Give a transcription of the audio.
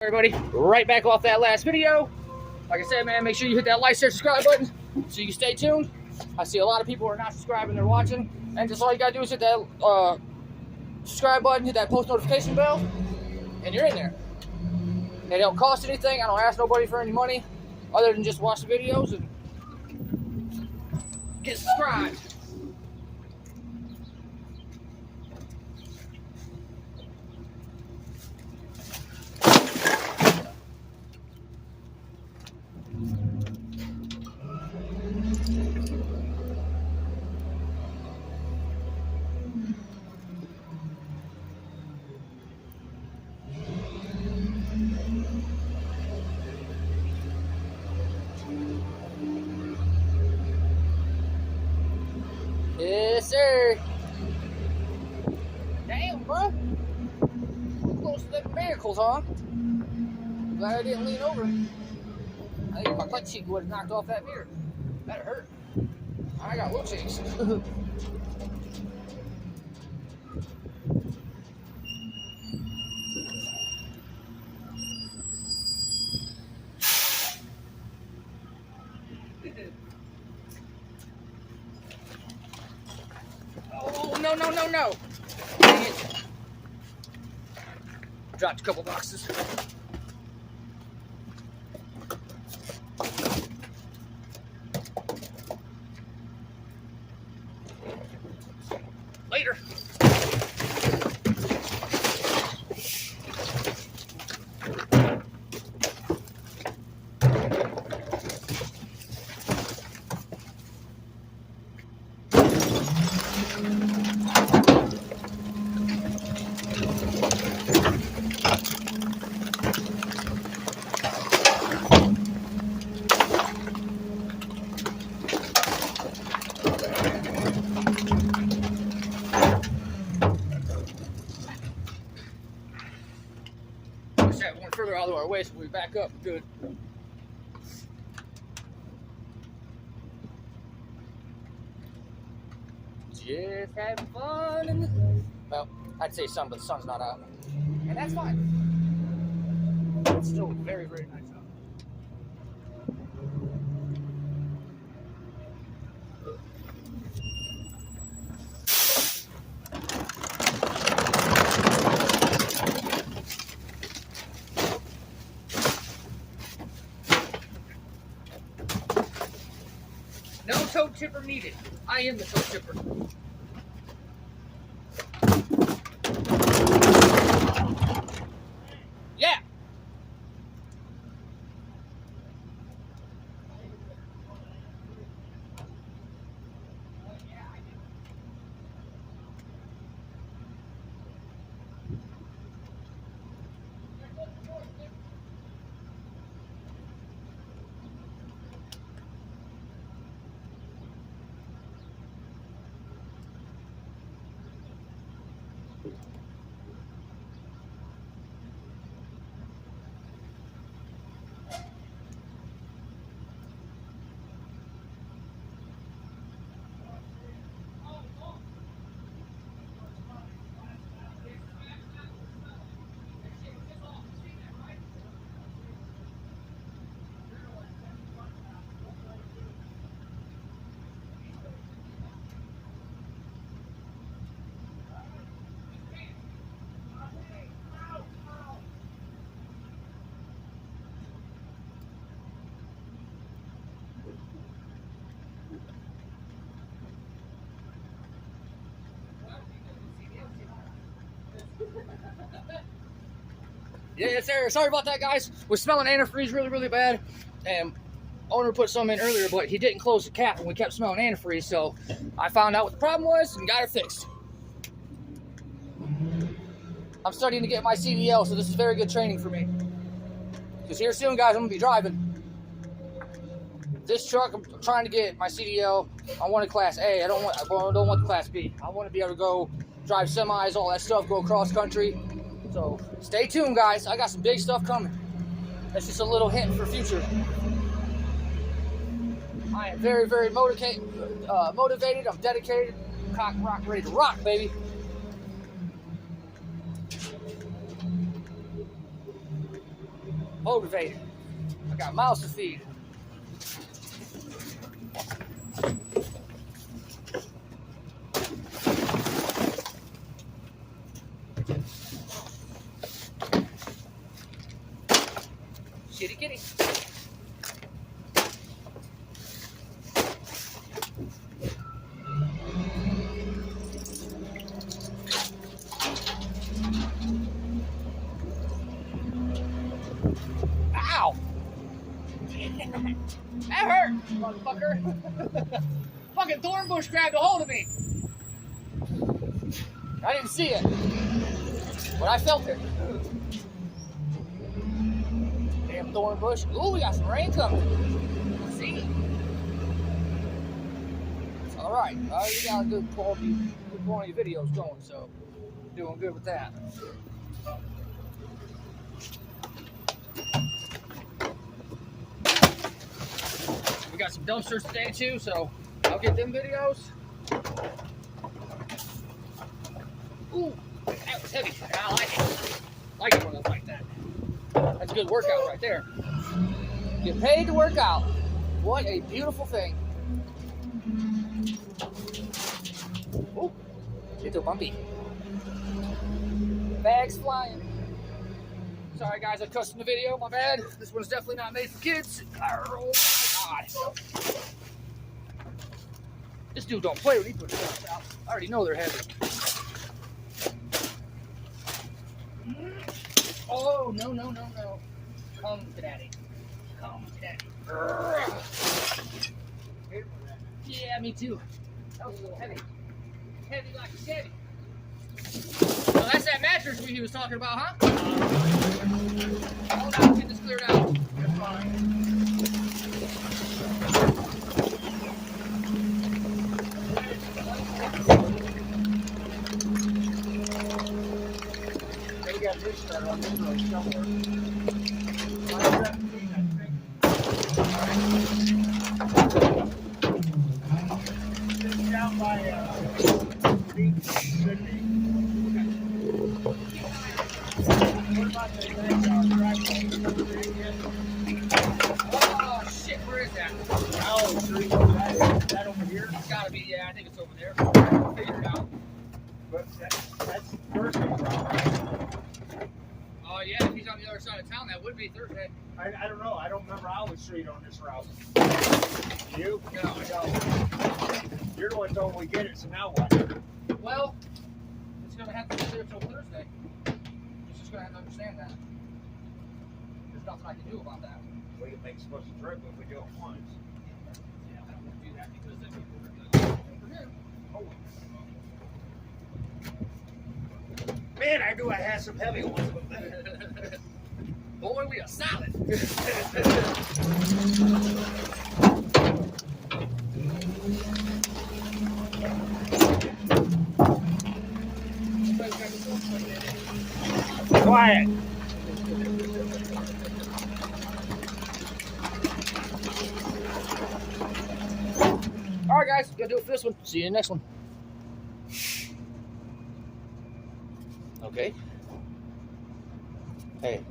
everybody? Right back off that last video. Like I said, man, make sure you hit that like, share, subscribe button so you can stay tuned. I see a lot of people who are not subscribing, they're watching. And just all you gotta do is hit that subscribe button, hit that post notification bell, and you're in there. It don't cost anything. I don't ask nobody for any money other than just watch the videos and get subscribed. Yes, sir. Damn, bro. Close to them miracles, huh? Glad I didn't lean over. I think my butt cheek would have knocked off that mirror. That'd hurt. I got low cheeks. Oh, no, no, no, no. Dang it. Dropped a couple boxes. Later. One further out of our way so we back up good. Just having fun in the... Well, I'd say sun, but the sun's not out. And that's fine. It's still very, very nice out. No toe tipper needed. I am the toe tipper. Yeah. Yes, sir. Sorry about that, guys. We're smelling antifreeze really, really bad. And owner put some in earlier, but he didn't close the cap, and we kept smelling antifreeze. So I found out what the problem was and got it fixed. I'm studying to get my CDL, so this is very good training for me. Because here soon, guys, I'm gonna be driving this truck. I'm trying to get my CDL. I want a Class A. I don't want the Class B. I want to be able to go drive semis, all that stuff, go cross country. So stay tuned, guys. I got some big stuff coming. That's just a little hint for future. I am very, very motivated. I'm dedicated. Cock, rock, ready to rock, baby. motivated. I got mouths to feed. Kitty kitty. Ow! That hurt, motherfucker. Fucking thorn bush grabbed a hold of me. I didn't see it, but I felt it. Damn thorn bush. Ooh, we got some rain coming. See? All right. You got a good quality videos going, so doing good with that. We got some dumpsters today too, so I'll get them videos. Ooh, that was heavy. I like it. I like it when it's like that. That's a good workout right there. Get paid to work out. What a beautiful thing. Ooh, little bumpy. Bags flying. Sorry guys, I cussed in the video, my bad. This one's definitely not made for kids. Oh my God. This dude don't play when he puts stuff out. I already know they're heavy. Oh, no, no, no, no. Come to daddy. Come to daddy. Yeah, me too. That was a little heavy. Heavy like a Chevy. So that's that mattress he was talking about, huh? Hold on, get this cleared out. You're fine. They got this start on this road somewhere. It's down by Sydney. What about the oh shit, where is that? Oh, that over here? It's gotta be, yeah, I think it's over there. We'll figure it out. But that's Thursday, right? Oh yeah, if he's on the other side of town, that would be Thursday. I don't know. I don't remember Allen Street on this route. You? No, I don't. You're the one told me we get it, so now what? Well, it's gonna have to be there till Thursday. It's just gonna have to understand that. There's nothing I can do about that. We can make a special trip if we do it once. Yeah, I don't want to do that because then people are gonna for him. Oh. Man, I knew I had some heavy ones. Boy, we are solid. Quiet. All right, guys, gonna do it for this one. See you in the next one. Okay. Hey.